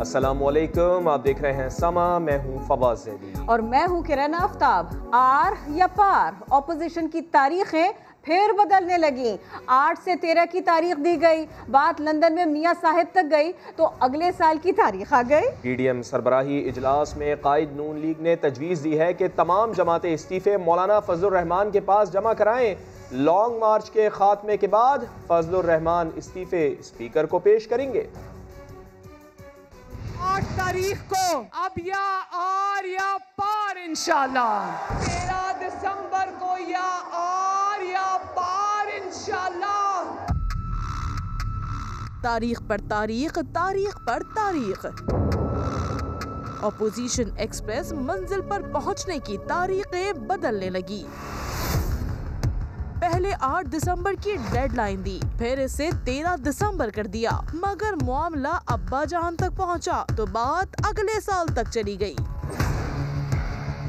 अस्सलामुअलैकुम, आप देख रहे हैं समा। मैं हूं फवाज ज़ैदी और मैं हूं किरण आफ्ताब। आर या पार, ऑपोजिशन की तारीखें फिर बदलने लगी। 8 से 13 की तारीख दी गई, बात लंदन में मियां साहिब तक गई तो अगले साल की तारीख आ गई। PDM सरबराही इजलास में कायद नून लीग ने तजवीज़ दी है कि तमाम जमातें इस्तीफ़े मौलाना फजलुर रहमान के पास जमा कराएं। लॉन्ग मार्च के खात्मे के बाद फजलुर रहमान इस्तीफ़े स्पीकर को पेश करेंगे। 8 तारीख को अब या आर या पार इंशाल्लाह। 13 दिसंबर को या आर या पार इंशाल्लाह। तारीख पर तारीख, तारीख पर तारीख। ऑपोजिशन एक्सप्रेस मंजिल पर पहुंचने की तारीखें बदलने लगी। पहले 8 दिसंबर की डेडलाइन दी, फिर इसे 13 दिसंबर कर दिया, मगर मामला अब्बा जान तक पहुंचा तो बात अगले साल तक चली गई।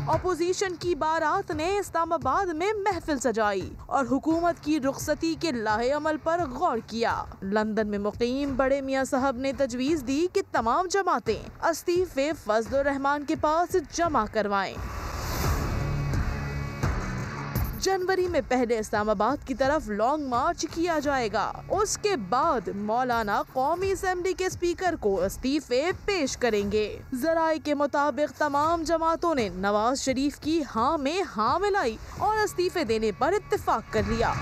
ऑपोजिशन की बारात ने इस्लामाबाद में महफिल सजाई और हुकूमत की रुखसती के लाहे अमल पर गौर किया। लंदन में मुकीम बड़े मियां साहब ने तजवीज़ दी कि तमाम जमातें इस्तीफे फजलुर रहमान के पास जमा करवाएं। जनवरी में पहले इस्लामाबाद की तरफ लॉन्ग मार्च किया जाएगा, उसके बाद मौलाना कौमी असेंबली के स्पीकर को इस्तीफे पेश करेंगे। जराए के मुताबिक तमाम जमातों ने नवाज शरीफ की हाँ में हाँ मिलाई और इस्तीफे देने पर इत्तेफाक कर लिया।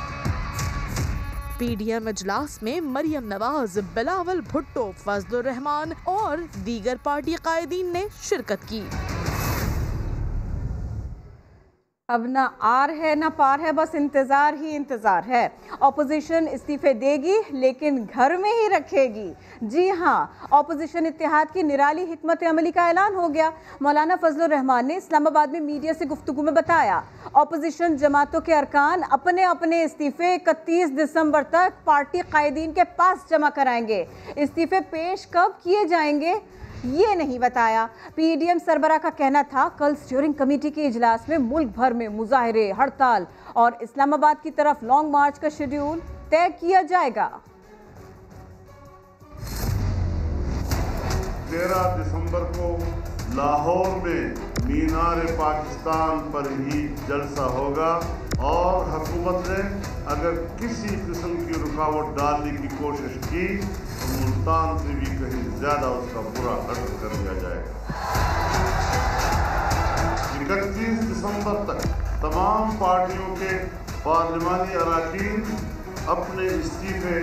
PDM इजलास में मरियम नवाज, बिलावल भुट्टो, फजलुर रहमान और दीगर पार्टी कायदीन ने शिरकत की। अब ना आर है ना पार है, बस इंतज़ार ही इंतज़ार है। ऑपोजिशन इस्तीफे देगी लेकिन घर में ही रखेगी। जी हाँ, ऑपोजिशन इत्तेहाद की निराली हिकमत अमली का ऐलान हो गया। मौलाना फजलुर रहमान ने इस्लामाबाद में मीडिया से गुफ्तगू में बताया, ऑपोजिशन जमातों के अरकान अपने अपने इस्तीफे 31 दिसंबर तक पार्टी कायदीन के पास जमा कराएंगे। इस्तीफे पेश कब किए जाएंगे ये नहीं बताया। PDM सरबरा का कहना था कल स्टीयरिंग कमेटी के इजलास में मुल्क भर में मुजाहरे, हड़ताल और इस्लामाबाद की तरफ लॉन्ग मार्च का शेड्यूल तय किया जाएगा। 13 दिसंबर को लाहौर में मीनार पाकिस्तान पर ही जलसा होगा और हुकूमत ने अगर किसी किस्म की रुकावट डालने की कोशिश की तो मुल्तान से भी कहीं ज्यादा उसका बुरा असर कर दिया जाएगा। 31 दिसंबर तक तमाम पार्टियों के पार्लिमानी अरकान अपने इस्तीफे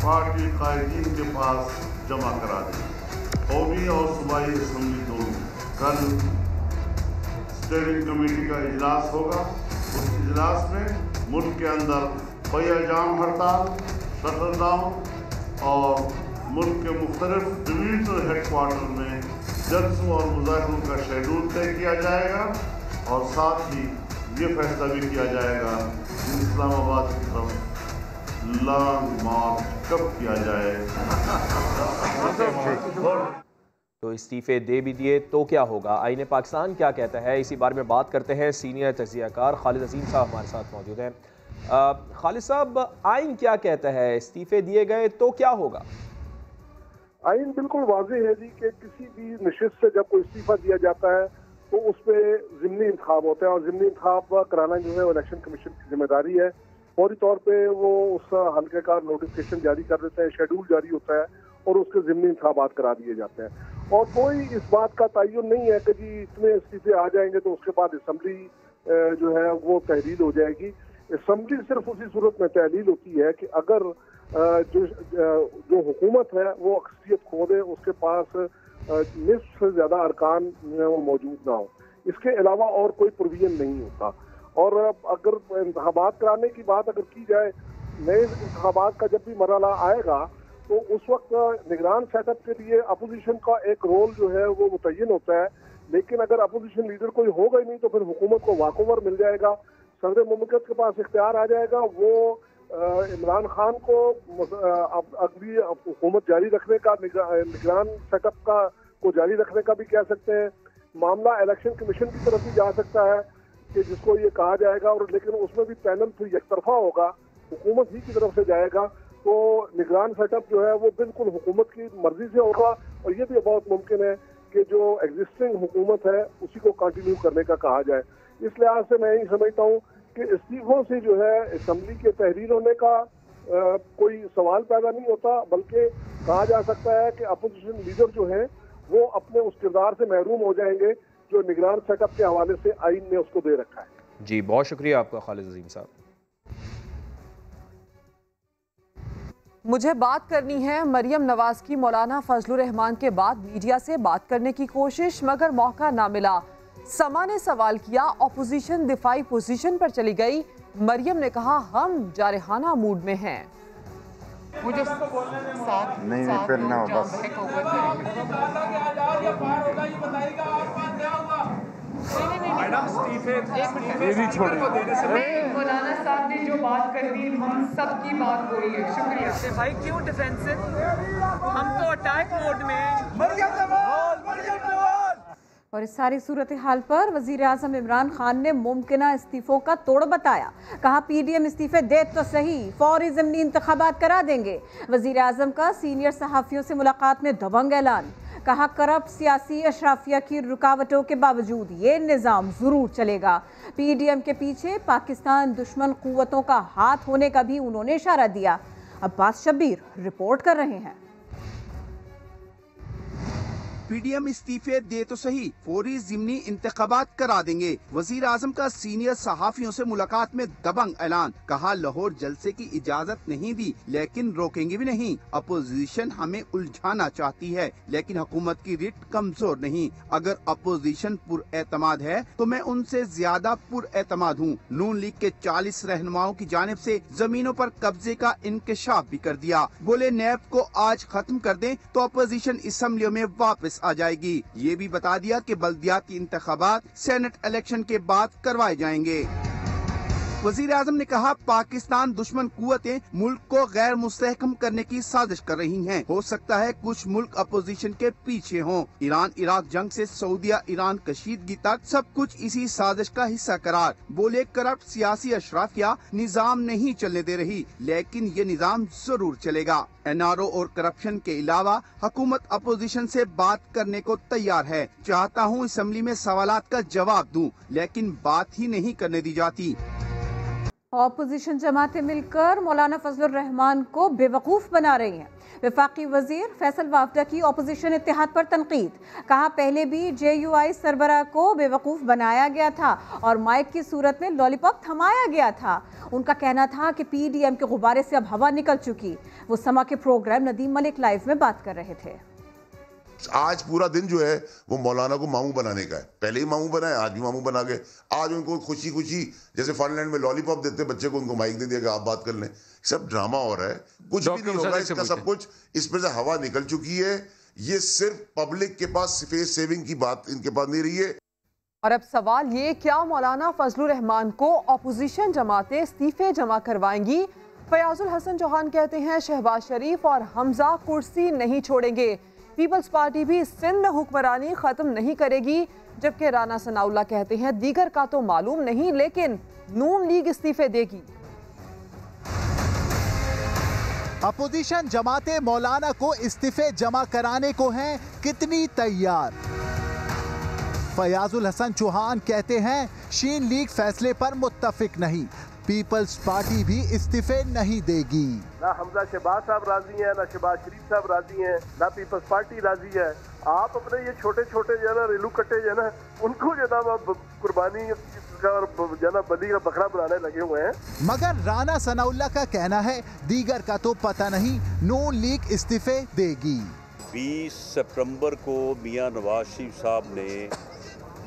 पार्टी कायदीन के पास जमा करा दें। कौमी और सूबाई असम्बली दोनों कल स्टीयरिंग कमेटी का इजलास होगा। उस इजलास में मुल्क के अंदर पैजाम हड़ताल, शटर डाउन और मुल्क के मुख्तलिफ डिवीजनल हेडक्वार्टर में जलसों और मुजाहरों का शेड्यूल तय किया जाएगा और साथ ही ये फैसला भी किया जाएगा कि इस्लामाबाद की तरफ लॉन्ग मार्च कब किया जाए। तो इस्तीफे दे भी दिए तो क्या होगा, आईन पाकिस्तान क्या कहता है, इसी बारे में बात करते हैं। सीनियर तज्ज़ियाकार खालिद अजीम साहब हमारे साथ मौजूद हैं। खालिद साहब, आइन क्या कहता है, इस्तीफे दिए गए तो क्या होगा? आइन बिल्कुल वाज़ेह है जी कि किसी भी नशिस्त से जब कोई इस्तीफा दिया जाता है तो उस पर ज़िमनी इंतखाब होता है और ज़िमनी इंतखाब कराना जो है इलेक्शन कमीशन की जिम्मेदारी है। फौरी तौर पे वो उस हल्के का नोटिफिकेशन जारी कर देते हैं, शेड्यूल जारी होता है और उसके ज़िमनी इंतखाबात करा दिए जाते हैं। और कोई इस बात का तयन नहीं है कि जी इतने इस्तीफे आ जाएंगे तो उसके बाद असम्बली जो है वो तहलील हो जाएगी। असम्बली सिर्फ उसी सूरत में तहलील होती है कि अगर जो हुकूमत है वो अक्सरियत खो दे, उसके पास निस्फ से ज़्यादा अरकान वो मौजूद ना हो। इसके अलावा और कोई प्रोविजन नहीं होता। और अगर इंतखाबात कराने की बात अगर की जाए, नए इंतखाबात का जब भी मरहला आएगा तो उस वक्त निगरान सेटअप के लिए अपोजिशन का एक रोल जो है वो मुतय्यन होता है। लेकिन अगर अपोजिशन लीडर कोई होगा ही नहीं तो फिर हुकूमत को वॉकओवर मिल जाएगा, सदर मुमलिकत के पास इख्तियार आ जाएगा। वो इमरान खान को अगली हुकूमत जारी रखने का, निगरान सेटअप का को जारी रखने का भी कह सकते हैं। मामला इलेक्शन कमीशन की तरफ भी जा सकता है कि जिसको ये कहा जाएगा, और लेकिन उसमें भी पैनल फिर एक तरफा होगा, हुकूमत ही की तरफ से जाएगा। तो निगरान सेटअप जो है वो बिल्कुल हुकूमत की मर्जी से होगा, और ये भी बहुत मुमकिन है कि जो एग्जिस्टिंग हुकूमत है उसी को कंटिन्यू करने का कहा जाए। इस लिहाज से मैं यही समझता हूँ कि इस्तीफों से जो है असम्बली के तहरीर होने का कोई सवाल पैदा नहीं होता, बल्कि कहा जा सकता है कि अपोजिशन लीडर जो है वो अपने उस किरदार से महरूम हो जाएंगे जो निगरान सेटअप के हवाले से आइन ने उसको दे रखा है। जी, बहुत शुक्रिया आपका खालिद अजीम साहब। मुझे बात करनी है मरियम नवाज की। मौलाना फजलुर रहमान के बाद मीडिया से बात करने की कोशिश मगर मौका ना मिला। समा ने सवाल किया, ऑपोजिशन दिफाई पोजीशन पर चली गई। मरियम ने कहा हम जारहाना मूड में हैं। मुझे नहीं फिर ना बस मौलाना साहब ने जो बात कर दी हम सब की बात हुई है। शुक्रिया भाई। क्यों डिफेंसिव? हम तो अटैक मोड में। और इस सारी सूरत हाल पर वजीर आजम इमरान खान ने मुमकिना इस्तीफों का तोड़ बताया। कहा पीडीएम इस्तीफे दे तो सही, फौरी ज़िमनी इंतखाबात करा देंगे। वजीर आजम का सीनियर सहाफ़ियों से मुलाकात में दबंग ऐलान। कहा करप्ट सियासी अशराफिया की रुकावटों के बावजूद ये निज़ाम ज़रूर चलेगा। पीडीएम के पीछे पाकिस्तान दुश्मन क़ुव्वतों का हाथ होने का भी उन्होंने इशारा दिया। अब्बास शब्बीर रिपोर्ट कर रहे हैं। पीडीएम इस्तीफे दे तो सही, फौरी ज़िमनी इंतखाबात करा देंगे। वजीर आजम का सीनियर सहाफियों से मुलाकात में दबंग ऐलान। कहा लाहौर जलसे की इजाजत नहीं दी लेकिन रोकेंगे भी नहीं। अपोजिशन हमें उलझाना चाहती है लेकिन हुकूमत की रिट कमजोर नहीं। अगर अपोजिशन पुरएतमाद है तो मैं उनसे ज्यादा पुरएतमाद हूँ। नून लीग के 40 रहनुमाओं की जानिब से जमीनों पर कब्जे का इंकशाफ भी कर दिया। बोले नैब को आज खत्म कर दें तो अपोजिशन असम्बलियों में वापस आ जाएगी। ये भी बता दिया कि बल्दियाती इंतखाबात सेनेट इलेक्शन के बाद करवाए जाएंगे। वजीर आजम ने कहा पाकिस्तान दुश्मन कुव्वतें मुल्क को गैर मुस्तहकम करने की साजिश कर रही हैं। हो सकता है कुछ मुल्क अपोजिशन के पीछे हों। ईरान इराक जंग से सऊदिया ईरान कशीदगी तक सब कुछ इसी साजिश का हिस्सा करार। बोले करप्ट सियासी अशराफिया निजाम नहीं चलने दे रही लेकिन ये निजाम जरूर चलेगा। एनआरओ और करप्शन के अलावा हुकूमत अपोजिशन से बात करने को तैयार है। चाहता हूँ असम्बली में सवालात का जवाब दूं लेकिन बात ही नहीं करने दी जाती। ऑपोजिशन जमातें मिलकर मौलाना फजलुर रहमान को बेवकूफ़ बना रही हैं। वफाकी वजीर फैसल वाफदा की ऑपोजिशन इत्तेहाद पर तनकीद। कहा पहले भी JUI सरबराह को बेवकूफ़ बनाया गया था और माइक की सूरत में लॉलीपॉप थमाया गया था। उनका कहना था कि PDM के गुब्बारे से अब हवा निकल चुकी। वो समा के प्रोग्राम नदीम मलिक लाइव में बात कर रहे थे। आज पूरा दिन जो है वो मौलाना को मामू बनाने का है। पहले ही मामू बनाए, आज भी मामू बना के आज उनको खुशी खुशी जैसे फनलैंड में लॉलीपॉप देते बच्चे को, उनको माइक दे दिया कि आप बात कर लें। सब ड्रामा हो रहा है, कुछ भी नहीं होगा इसका। सब कुछ इस पर से हवा निकल चुकी है। ये सिर्फ पब्लिक के पास फेस सेविंग की बात इनके पास नहीं रही है। और अब सवाल ये, क्या मौलाना फजलुर रहमान को ऑपोजिशन जमातें इस्तीफे जमा करवाएंगी? फयाजुल हसन चौहान कहते हैं शहबाज शरीफ और हमजा कुर्सी नहीं छोड़ेंगे। पीपल्स पार्टी भी सिंध में हुक्मरानी खत्म नहीं करेगी। जबकि राना सनाउल्लाह कहते हैं दीगर का तो मालूम नहीं लेकिन नून लीग इस्तीफे देगी। अपोजिशन जमातें मौलाना को इस्तीफे जमा कराने को हैं कितनी तैयार? फयाजुल हसन चौहान कहते हैं शीन लीग फैसले पर मुत्तफिक नहीं, पीपल्स पार्टी भी इस्तीफे नहीं देगी। ना हमजा शहबाज साहब राजी हैं, ना शहबाज शरीफ साहब राजी हैं, ना पीपल्स पार्टी राजी है। आप अपने ये छोटे छोटे जो है ना रेलू कट्टे जो है ना उनको जो है कुर्बानी और जो है बली का बकरा बनाने लगे हुए हैं। मगर राना सनाउल्लाह का कहना है दीगर का तो पता नहीं, नून लीग इस्तीफे देगी। 20 सितंबर को मियां नवाज शरीफ साहब ने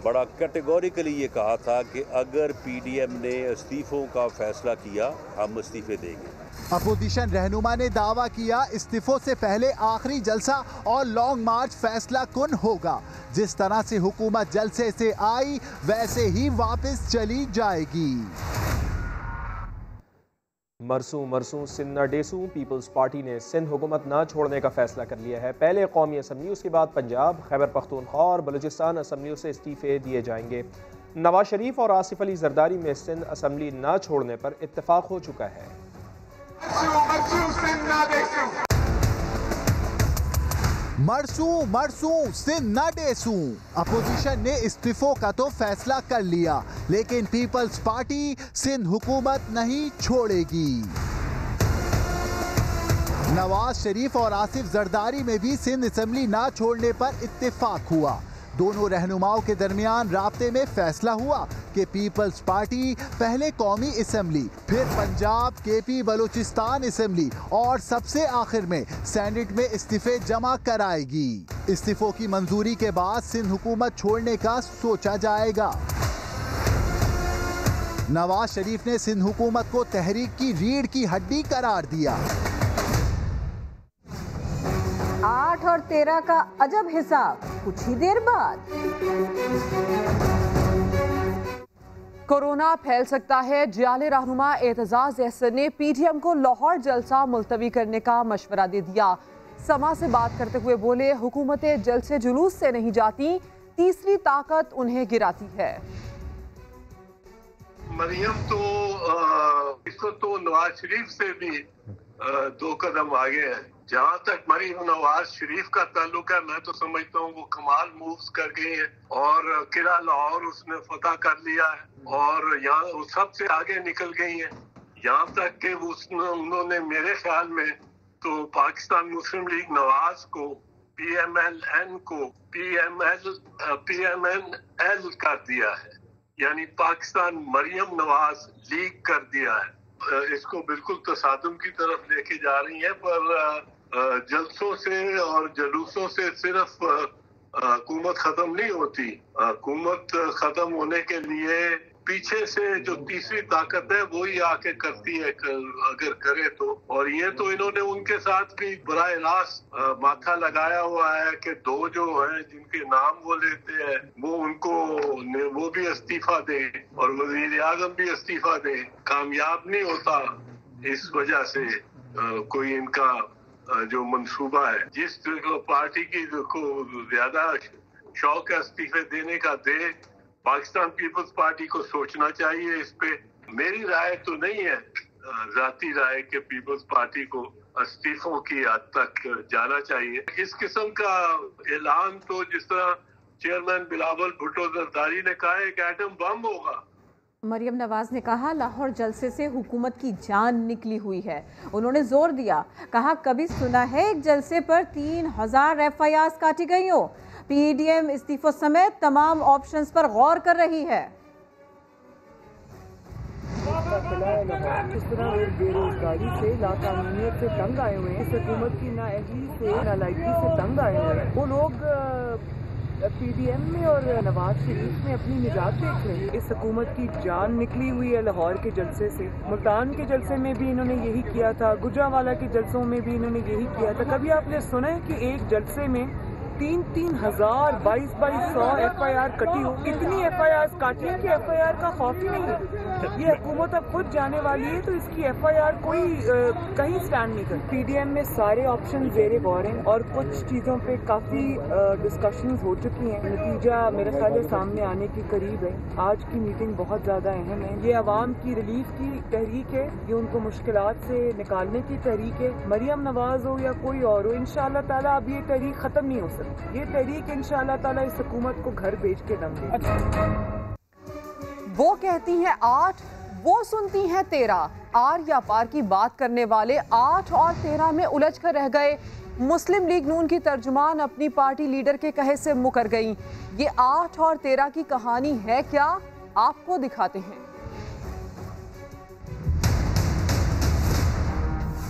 बड़ा कैटेगोरिकली ये कहा था कि अगर PDM ने इस्तीफों का फैसला किया हम इस्तीफे देंगे। अपोजिशन रहनुमा ने दावा किया इस्तीफों से पहले आखिरी जलसा और लॉन्ग मार्च फैसला कुन होगा। जिस तरह से हुकूमत जलसे से आई वैसे ही वापस चली जाएगी। मरसूं सिंध न डेसूं, पीपल्स पार्टी ने सिंध हुकूमत न छोड़ने का फैसला कर लिया है। पहले कौमी असम्बली, उसके बाद पंजाब, खैबर पख्तूनख्वा और बलूचिस्तान असम्बलियों से इस्तीफे दिए जाएंगे। नवाज शरीफ और आसिफ अली जरदारी में सिंध असम्बली न छोड़ने पर इत्तेफाक हो चुका है। मरसू सिंध न डेसू। अपोजिशन ने इस्तीफों का तो फैसला कर लिया, लेकिन पीपल्स पार्टी सिंध हुकूमत नहीं छोड़ेगी। नवाज शरीफ और आसिफ जरदारी में भी सिंध असेंबली ना छोड़ने पर इत्तेफाक हुआ। दोनों रहनुमाओं के दरमियान राब्ते में फैसला हुआ कि पीपल्स पार्टी पहले कौमी असेंबली, फिर पंजाब, केपी, बलूचिस्तान असेंबली और सबसे आखिर में सेनेट में इस्तीफे जमा कराएगी। इस्तीफों की मंजूरी के बाद सिंध हुकूमत छोड़ने का सोचा जाएगा। नवाज शरीफ ने सिंध हुकूमत को तहरीक की रीढ़ की हड्डी करार दिया। 8 और 13 का अजब हिसाब कुछ ही देर बाद। कोरोना फैल सकता है। जियाले रहनुमा एतजाज अहसन ने पीडीएम को लाहौर जलसा मुलतवी करने का मशवरा दे दिया। समा से बात करते हुए बोले, हुकूमतें जलसे जुलूस से नहीं जाती, तीसरी ताकत उन्हें गिराती है। मरियम तो इसको तो नवाज शरीफ से भी 2 कदम आगे है। जहाँ तक मरीम नवाज शरीफ का ताल्लुक है, मैं तो समझता हूँ वो कमाल मूव्स कर गई है और किला लाहौर उसने फतह कर लिया है और यहाँ सबसे आगे निकल गई है। यहाँ तक कि उन्होंने मेरे ख्याल में तो पाकिस्तान मुस्लिम लीग नवाज को PMLN को PMNL कर दिया है, यानी पाकिस्तान मरियम नवाज लीग कर दिया है। इसको बिल्कुल तसादुम की तरफ लेके जा रही है, पर जलसों से और जलूसों से सिर्फ हुकूमत खत्म नहीं होती। हुकूमत खत्म होने के लिए पीछे से जो तीसरी ताकत है वो ही आके करती है, अगर करे तो। और ये तो इन्होंने उनके साथ भी बराह रास्त माथा लगाया हुआ है कि 2 जो हैं जिनके नाम वो लेते हैं वो भी इस्तीफा दे और वजीर आज़म भी इस्तीफा दे। कामयाब नहीं होता, इस वजह से कोई इनका जो मंसूबा है, जिस पार्टी की को ज्यादा शौक है इस्तीफे देने का दे। पाकिस्तान पीपल्स पार्टी को सोचना चाहिए इस पे। मेरी राय तो नहीं है, जाती राय के पीपल्स पार्टी को इस्तीफों की हद तक जाना चाहिए। इस किस्म का ऐलान तो जिस तरह चेयरमैन बिलावल भुट्टो जरदारी ने कहा, एक एटम बम होगा। मरियम नवाज ने कहा, लाहौर जलसे से हुकूमत की जान निकली हुई है। उन्होंने जोर दिया, कहा, कभी सुना है एक जलसे पर 3000 FIRs काटी गई हो। PDM इस्तीफों समेत तमाम ऑप्शंस पर गौर कर रही है। जिस तरह लोग बेरोजगारी से, लाकानूनियत से तंग आए हुए हैं, इस हुकूमत की नाअहली से, नालायकी से तंग आए हुए हैं, वो लोग PDM में और नवाज शरीफ में अपनी निजात देख रहे हैं। इस हुकूमत की जान निकली हुई है लाहौर के जलसे से। मुल्तान के जलसे में भी इन्होंने यही किया था, गुजरांवाला के जलसों में भी इन्होंने यही किया था। कभी आपने सुना है कि एक जलसे में 3,000 2200 FIR कटी हो? इतनी FIRs काटी है कि FIR का खौफ ही नहीं है। ये हुकूमत अब खुद जाने वाली है, तो इसकी FIR कोई कहीं स्टैंड नहीं कर। PDM में सारे ऑप्शन ज़ेरे गौर हैं और कुछ चीज़ों पे काफ़ी डिस्कशंस हो चुकी हैं। नतीजा मेरे ख्याल है सामने आने के करीब है। आज की मीटिंग बहुत ज़्यादा अहम है। ये अवाम की रिलीफ की तहरीक है, ये उनको मुश्किलात से निकालने की तहरीक है। मरियम नवाज हो या कोई और हो, इंशाअल्लाह ताला अब ये तहरीक ख़त्म नहीं हो सकती। ये तहरीक इंशाअल्लाह ताला इस हुकूमत को घर भेज के दम देगी। वो कहती हैं 8, वो सुनती हैं 13। आर या पार की बात करने वाले 8 और 13 में उलझ कर रह गए। मुस्लिम लीग नून की तर्जुमान अपनी पार्टी लीडर के कहे से मुकर गई। ये 8 और 13 की कहानी है क्या, आपको दिखाते हैं।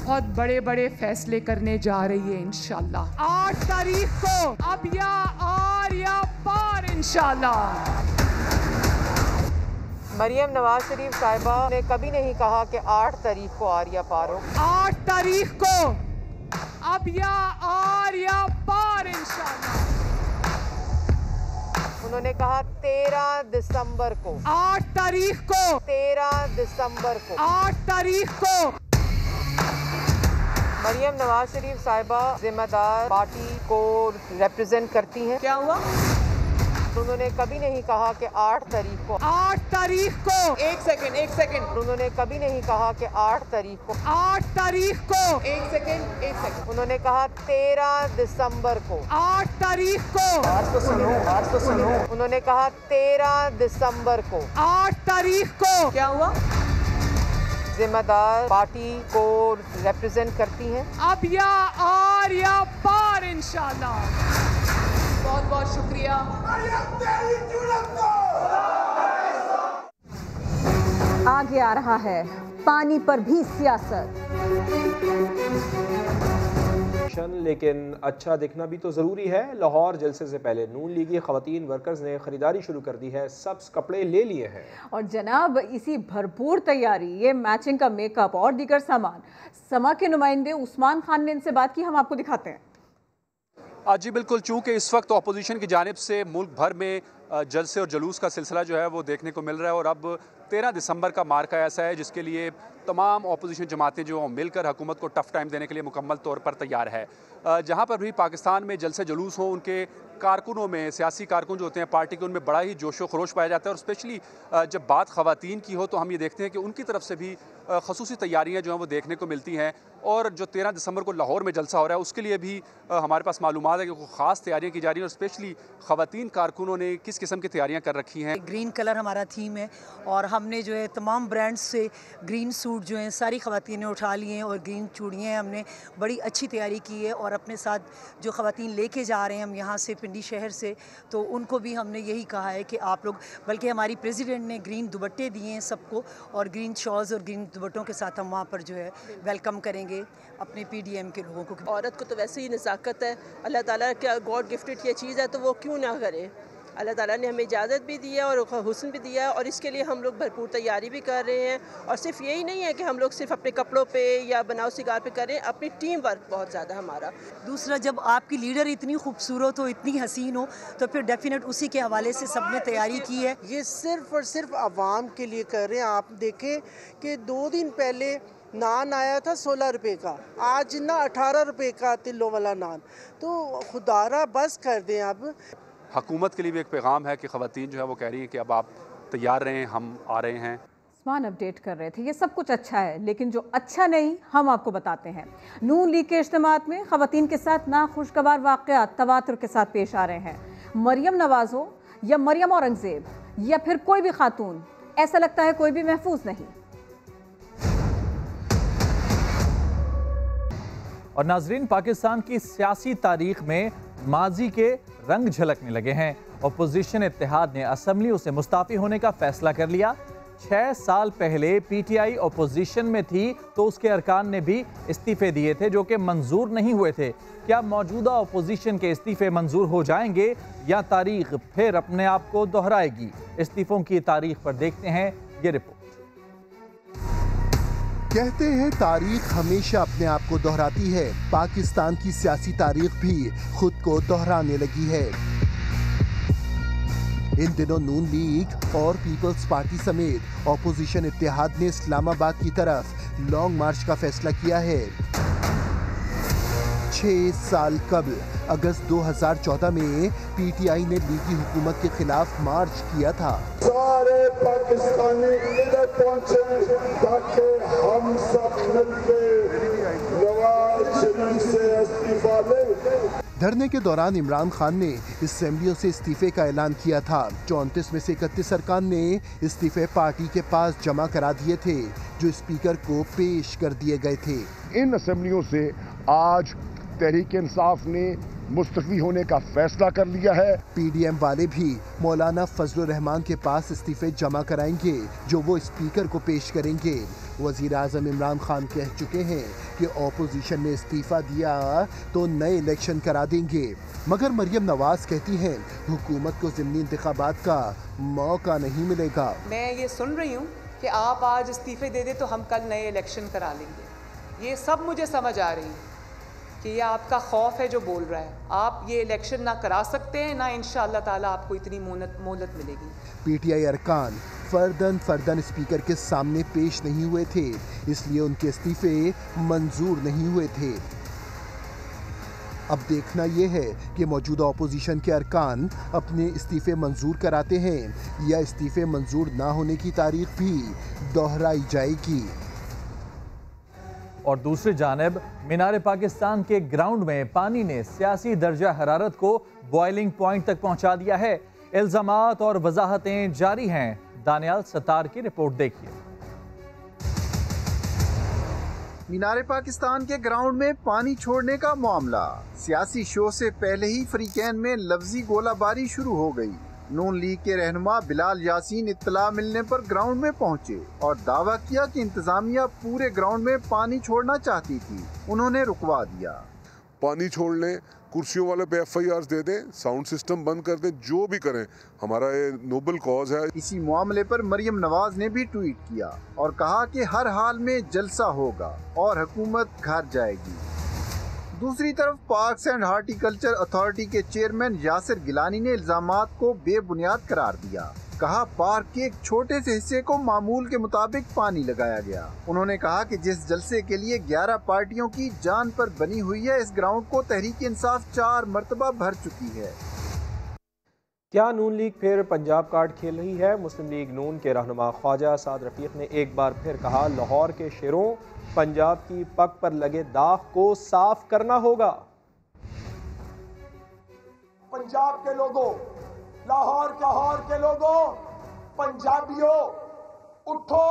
बहुत बड़े बड़े फैसले करने जा रही है इंशाल्लाह। 8 तारीख को अब या आर या पार इंशाल्लाह। मरियम नवाज शरीफ साहिबा ने कभी नहीं कहा कि 8 तारीख को आर या पार हो। 8 तारीख को अब या आर या पार इंशाल्लाह। उन्होंने कहा 13 दिसंबर को, 8 तारीख को, 13 दिसंबर को, 8 तारीख को। मरियम नवाज शरीफ साहिबा जिम्मेदार पार्टी को रिप्रेजेंट करती हैं। क्या हुआ? उन्होंने कभी नहीं कहा कि 8 तारीख को 8 तारीख को एक सेकंड उन्होंने कभी नहीं कहा कि 8 तारीख को 8 तारीख को एक सेकंड उन्होंने कहा 13 दिसंबर को 8 तारीख को उन्होंने कहा 13 दिसंबर को 8 तारीख को क्या हुआ? जिम्मेदार पार्टी को रिप्रेजेंट करती हैं। अब या आर या पार इंशाल्लाह। बहुत बहुत शुक्रिया। आगे आ रहा है पानी पर भी सियासत, लेकिन अच्छा दिखना भी तो ज़रूरी है। लाहौर जलसे से पहले नून लीगी ख़वातीन वर्कर्स ने ख़रीदारी शुरू कर दी है, सब्ज़ कपड़े ले लिए हैं। और जनाब इसी भरपूर तैयारी, ये मैचिंग का मेकअप और दीगर सामान, समा के नुमाइंदे उस्मान खान ने इनसे बात की, हम आपको दिखाते हैं। जी बिल्कुल, चूँकि इस वक्त अपोजिशन की जानिब से मुल्क भर में जलसे और जुलूस का सिलसिला जो है वो देखने को मिल रहा है और अब 13 दिसंबर का मार्का ऐसा है जिसके लिए तमाम अपोजिशन जमातें जो मिलकर हुकूमत को टफ टाइम देने के लिए मुकम्मल तौर पर तैयार है। जहाँ पर भी पाकिस्तान में जलसे जुलूस हों, उनके कारकुनों में, सियासी कारकुन जो होते हैं पार्टी के, उनमें बड़ा ही जोशो खरोश पाया जाता है। और स्पेशली जब बात ख़वातीन की हो तो हम ये देखते हैं कि उनकी तरफ से भी खसूसी तैयारियाँ जो हैं वो देखने को मिलती हैं। और जो 13 दिसंबर को लाहौर में जलसा हो रहा है उसके लिए भी हमारे पास मालूमात है कि ख़ास तैयारियाँ की जा रही हैं और स्पेशली ख़वातीन कारकुनों ने किस किस्म की तैयारियाँ कर रखी हैं। ग्रीन कलर हमारा थीम है और हमने जो है तमाम ब्रांड्स से ग्रीन सूट जो हैं सारी ख़वातीन ने उठा लिए हैं और ग्रीन चूड़ियाँ हमने बड़ी अच्छी तैयारी की है। और अपने साथ जो ख़वातीन लेके जा रहे हैं हम यहाँ से पिंडी शहर से, तो उनको भी हमने यही कहा है कि आप लोग, बल्कि हमारी प्रेसिडेंट ने ग्रीन दुपट्टे दिए हैं सबको और ग्रीन शॉल्स और ग्रीन दुपट्टों के साथ हम वहाँ पर जो है वेलकम करेंगे अपने पीडीएम के लोगों को। औरत को तो वैसे ही नज़ाकत है, अल्लाह ताला का गॉड गिफ्टेड ये चीज़ है तो वो क्यों ना करे। अल्लाह ताला ने हमें इजाज़त भी दी है और हुस्न भी दिया है और इसके लिए हम लोग भरपूर तैयारी भी कर रहे हैं। और सिर्फ यही नहीं है कि हम लोग सिर्फ अपने कपड़ों पे या बनाओ सिगार पे कर रहे हैं, अपनी टीम वर्क बहुत ज़्यादा हमारा। दूसरा, जब आपकी लीडर इतनी खूबसूरत हो, इतनी हसीन हो, तो फिर डेफिनेट उसी के हवाले से सबने तैयारी की है। ये सिर्फ और सिर्फ आवाम के लिए कर रहे हैं। आप देखें कि 2 दिन पहले नान आया था 16 रुपये का, आज ना 18 रुपये का तिलों वाला नान, तो खुदारा बस कर दें। अब हुकूमत के लिए भी एक पैगाम है कि ख़वातीन जो है वो कह रही हैं कि अब आप तैयार रहें, हम आ रहे हैं। उस्मान अपडेट कर रहे थे, ये सब कुछ अच्छा है लेकिन जो अच्छा नहीं हम आपको बताते हैं। नून लीग के इज्तिमात में ख़वातीन के साथ नाखुशगवार वाक़यात तवातुर के साथ पेश आ रहे हैं। मरियम नवाज़ हो या मरियम औरंगज़ेब या फिर कोई भी खातून, ऐसा लगता है कोई भी महफूज नहीं। और नाजरीन, पाकिस्तान की सियासी तारीख में माजी के रंग झलकने लगे हैं। अपोजिशन इत्तेहाद ने असम्बली से मुस्ताफ़ी होने का फैसला कर लिया। 6 साल पहले पीटीआई अपोजिशन में थी तो उसके अरकान ने भी इस्तीफे दिए थे जो कि मंजूर नहीं हुए थे। क्या मौजूदा अपोजिशन के इस्तीफे मंजूर हो जाएंगे या तारीख फिर अपने आप को दोहराएगी? इस्तीफों की तारीख पर देखते हैं ये रिपोर्ट। कहते हैं तारीख हमेशा अपने आप को दोहराती है। पाकिस्तान की सियासी तारीख भी खुद को दोहराने लगी है। इन दिनों नून लीग और पीपल्स पार्टी समेत ऑपोजिशन इत्तेहाद ने इस्लामाबाद की तरफ लॉन्ग मार्च का फैसला किया है। 6 साल कबल अगस्त 2014 में पीटीआई ने लीगी हुकूमत के खिलाफ मार्च किया था। सारे पाकिस्तानी इधर पहुंचे ताकि हम सब मिलकर नवाज शरीफ से इस्तीफा लें। धरने के दौरान इमरान खान ने असेंबलियों से इस्तीफे का ऐलान किया था। 34 में से 31 अरकान ने इस्तीफे पार्टी के पास जमा करा दिए थे जो स्पीकर को पेश कर दिए गए थे। इन असेंबलियों से आज तहरीक इंसाफ ने मुस्तफी होने का फैसला कर लिया है। पीडीएम वाले भी मौलाना फजलुर रहमान के पास इस्तीफे जमा कराएंगे जो वो स्पीकर को पेश करेंगे। वजीर आजम इमरान खान कह चुके हैं कि ऑपोजिशन ने इस्तीफा दिया तो नए इलेक्शन करा देंगे, मगर मरियम नवाज कहती हैं हुकूमत को ज़िमनी इंतखाबात का मौका नहीं मिलेगा। मैं ये सुन रही हूँ कि आप आज इस्तीफे दे दे तो हम कल नए इलेक्शन करा लेंगे। ये सब मुझे समझ आ रही है कि ये आपका खौफ है जो बोल रहा है। आप ये इलेक्शन ना करा सकते हैं, ना इंशाअल्लाह ताला आपको इतनी मोहलत मिलेगी। पीटीआई अरकान फर्दन स्पीकर के सामने पेश नहीं हुए थे, इसलिए उनके इस्तीफे मंजूर नहीं हुए थे। अब देखना ये है कि मौजूदा अपोजिशन के अरकान अपने इस्तीफे मंजूर कराते हैं या इस्तीफे मंजूर ना होने की तारीख भी दोहराई जाएगी। और दूसरी जानिब मीनार पाकिस्तान के ग्राउंड में पानी ने सियासी दर्जा हरारत को बॉइलिंग पॉइंट तक पहुंचा दिया है। इल्जामात और वजाहतें जारी हैं। दानियाल सत्तार की रिपोर्ट देखिए। मीनार पाकिस्तान के ग्राउंड में पानी छोड़ने का मामला। सियासी शो से पहले ही फ्रीकैन में लफ्जी गोलाबारी शुरू हो गई। नून लीग के रहनुमा बिलाल यासीन इत्तला मिलने पर ग्राउंड में पहुंचे और दावा किया कि इंतजामिया पूरे ग्राउंड में पानी छोड़ना चाहती थी, उन्होंने रुकवा दिया। पानी छोड़ लें, कुर्सियों वाले पे FIRs दे दें, साउंड सिस्टम बंद कर दें, जो भी करें, हमारा ये नोबल कॉज है। इसी मामले पर मरियम नवाज ने भी ट्वीट किया और कहा कि हर हाल में जलसा होगा और हुकूमत घर जाएगी। दूसरी तरफ पार्क्स एंड हार्टिकल्चर अथॉरिटी के चेयरमैन यासिर गिलानी ने इल्जामात को बेबुनियाद करार दिया। कहा पार्क के एक छोटे से हिस्से को मामूल के मुताबिक पानी लगाया गया। उन्होंने कहा कि जिस जलसे के लिए 11 पार्टियों की जान पर बनी हुई है, इस ग्राउंड को तहरीक इंसाफ 4 मरतबा भर चुकी है। क्या नून लीग फिर पंजाब कार्ड खेल रही है? मुस्लिम लीग नून के रहनुमा ख्वाजा साद रफीक ने एक बार फिर कहा, लाहौर के शेरों, पंजाब की पग पर लगे दाग को साफ करना होगा। पंजाब के लोगों, लाहौर के लोगों, पंजाबियों, उठो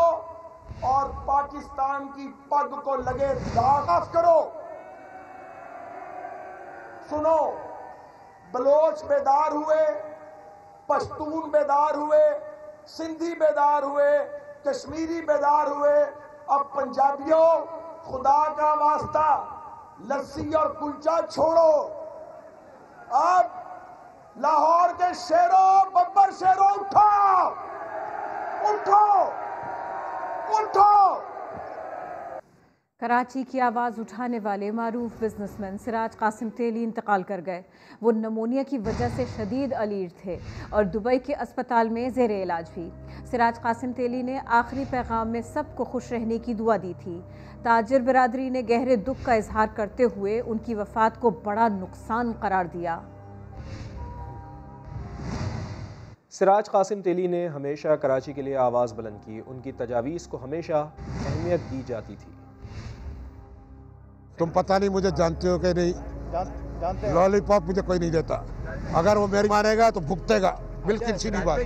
और पाकिस्तान की पग को लगे दाग साफ करो। सुनो, बलोच बेदार हुए, पश्तून बेदार हुए, सिंधी बेदार हुए, कश्मीरी बेदार हुए। अब पंजाबियों, खुदा का वास्ता लस्सी और कुलचा छोड़ो। अब लाहौर के शेरों, बब्बर शेरों, उठो, उठो, उठो। कराची की आवाज़ उठाने वाले मारूफ बिजनेसमैन सिराज कासिम तेली इंतकाल कर गए। वो नमोनिया की वजह से शदीद अलीर थे और दुबई के अस्पताल में ज़ेरे इलाज भी। सिराज कासिम तेली ने आखिरी पैगाम में सबको खुश रहने की दुआ दी थी। ताजिर बिरादरी ने गहरे दुख का इजहार करते हुए उनकी वफ़ात को बड़ा नुकसान करार दिया। सिराज कासिम तेली ने हमेशा कराची के लिए आवाज़ बुलंद की। उनकी तजावीज़ को हमेशा अहमियत दी जाती थी। तुम पता नहीं मुझे जानते हो कि नहीं, जानते लॉलीपॉप मुझे कोई नहीं देता। अगर वो मेरी मानेगा तो भुगतेगा, बिल्कुल सीधी बात।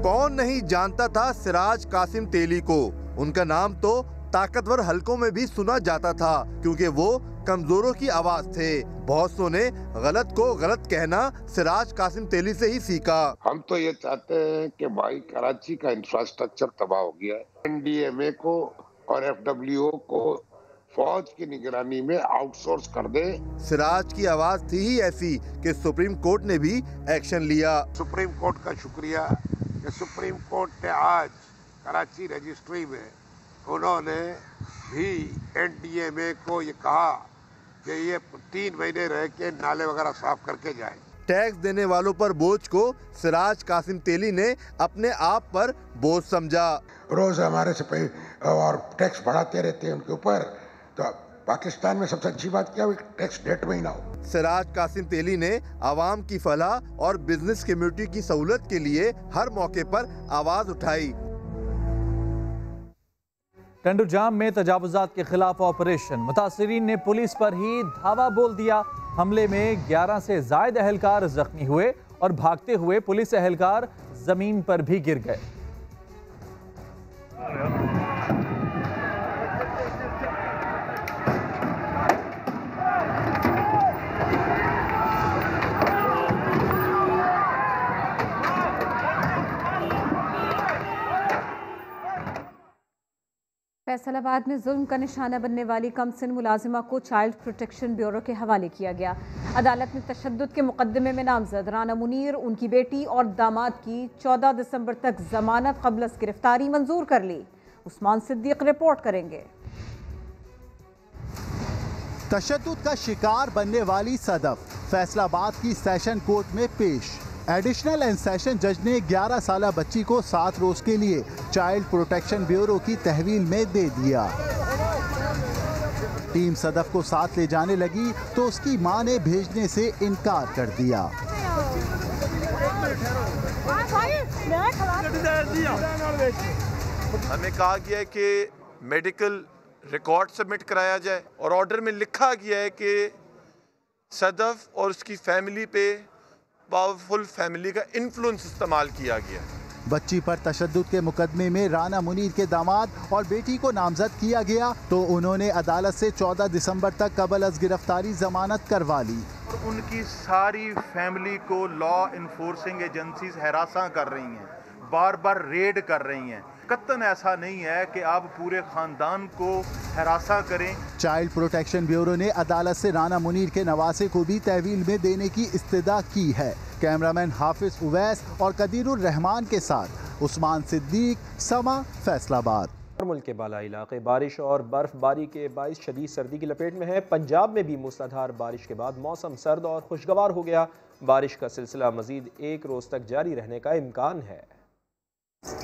कौन नहीं जानता था सिराज कासिम तेली को। उनका नाम तो ताकतवर हलकों में भी सुना जाता था, क्योंकि वो कमजोरों की आवाज थे। बहुतों ने गलत को गलत कहना सिराज कासिम तेली से ही सीखा। हम तो ये चाहते हैं कि भाई कराची का इंफ्रास्ट्रक्चर तबाह हो गया है। NDMA को और FWO को फौज की निगरानी में आउटसोर्स कर दे। सिराज की आवाज थी ही ऐसी कि सुप्रीम कोर्ट ने भी एक्शन लिया। सुप्रीम कोर्ट का शुक्रिया कि सुप्रीम कोर्ट ने आज कराची रजिस्ट्री में उन्होंने भी NDMA को ये कहा कि ये 3 महीने रह के नाले वगैरह साफ करके जाए। टैक्स देने वालों पर बोझ को सिराज कासिम तेली ने अपने आप पर बोझ समझा। रोज हमारे से और टैक्स बढ़ाते रहते हैं उनके ऊपर, तो पाकिस्तान में सबसे अच्छी बात क्या हुई, टैक्स डेट में ही ना हो। सिराज कासिम तेली ने आवाम की फलाह और बिजनेस कम्युनिटी की सहूलत के लिए हर मौके पर आवाज उठाई। टंडू जाम में तजावुजात के खिलाफ ऑपरेशन। मुतासिरीन ने पुलिस पर ही धावा बोल दिया। हमले में 11 से ज्यादा एहलकार जख्मी हुए और भागते हुए पुलिस एहलकार जमीन पर भी गिर गए। फैसलाबाद में जुल्म का निशाना बनने वाली कमसिन मुलाजिमा को चाइल्ड प्रोटेक्शन ब्यूरो के हवाले किया गया। अदालत ने तशद्दुद के मुकदमे में नामजद राना मुनीर, उनकी बेटी और दामाद की 14 दिसंबर तक जमानत क़ब्ल गिरफ्तारी मंजूर कर ली। उस्मान सिद्दीक रिपोर्ट करेंगे। तशद्दुद का शिकार बनने वाली सदफ फैसलाबाद की सेशन कोर्ट में पेश। एडिशनल एंड सेशन जज ने 11 साला बच्ची को 7 रोज के लिए चाइल्ड प्रोटेक्शन ब्यूरो की तहवील में दे दिया। टीम सदफ को साथ ले जाने लगी तो उसकी मां ने भेजने से इनकार कर दिया। हमें कहा गया है कि मेडिकल रिकॉर्ड सबमिट कराया जाए और ऑर्डर में लिखा गया है कि सदफ और उसकी फैमिली पे पावरफुल फैमिली का इन्फ्लुएंस इस्तेमाल किया गया। बच्ची पर तशद्दुद के मुकदमे में राना मुनीर के दामाद और बेटी को नामजद किया गया तो उन्होंने अदालत से 14 दिसंबर तक कबल अज गिरफ्तारी जमानत करवा ली। और उनकी सारी फैमिली को लॉ इन्फोर्सिंग एजेंसीज हरासा कर रही हैं, बार बार रेड कर रही हैं। कतन ऐसा नहीं है कि आप पूरे खानदान को हरासा करें। चाइल्ड प्रोटेक्शन ब्यूरो ने अदालत से राना मुनीर के नवासे को भी तहवील में देने की इस्तदा की है। कैमरामैन हाफिज उवैस और कदीरुर रहमान के साथ उस्मान सिद्दीक, समा, फैसलाबाद। मुल्क के बाला इलाके बारिश और बर्फबारी के बाइस शदीद सर्दी की लपेट में है। पंजाब में भी मूसलाधार बारिश के बाद मौसम सर्द और खुशगवार हो गया। बारिश का सिलसिला मजीद एक रोज तक जारी रहने का इम्कान है।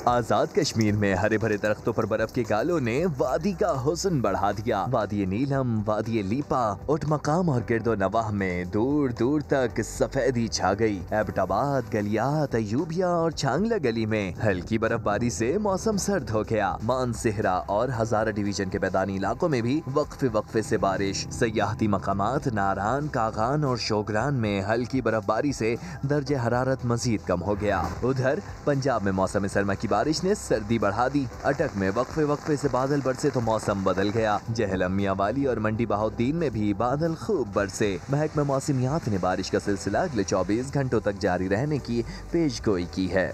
आजाद कश्मीर में हरे भरे दरख्तों पर बर्फ के गालों ने वादी का हुस्न बढ़ा दिया। वादी नीलम, वादी लीपा, उट मकाम और गिरदो नवाह में दूर दूर तक सफेदी छा गई। एबटाबाद, गलियात, अयूबिया और छांगला गली में हल्की बर्फबारी से मौसम सर्द हो गया। मानसेहरा और हजारा डिवीजन के मैदानी इलाकों में भी वक्फे वक्फे से बारिश। सयाहती मकामात नारान, कागान और शोगरान में हल्की बर्फबारी से दर्जे हरारत मजीद कम हो गया। उधर पंजाब में मौसम की बारिश ने सर्दी बढ़ा दी। अटक में वक्फे वक्फे से बादल बरसे तो मौसम बदल गया। जहलम, मियांवाली और मंडी बहाउद्दीन में भी बादल खूब बरसे। महकमा मौसमियात ने बारिश का सिलसिला अगले 24 घंटों तक जारी रहने की पेशगोई की है।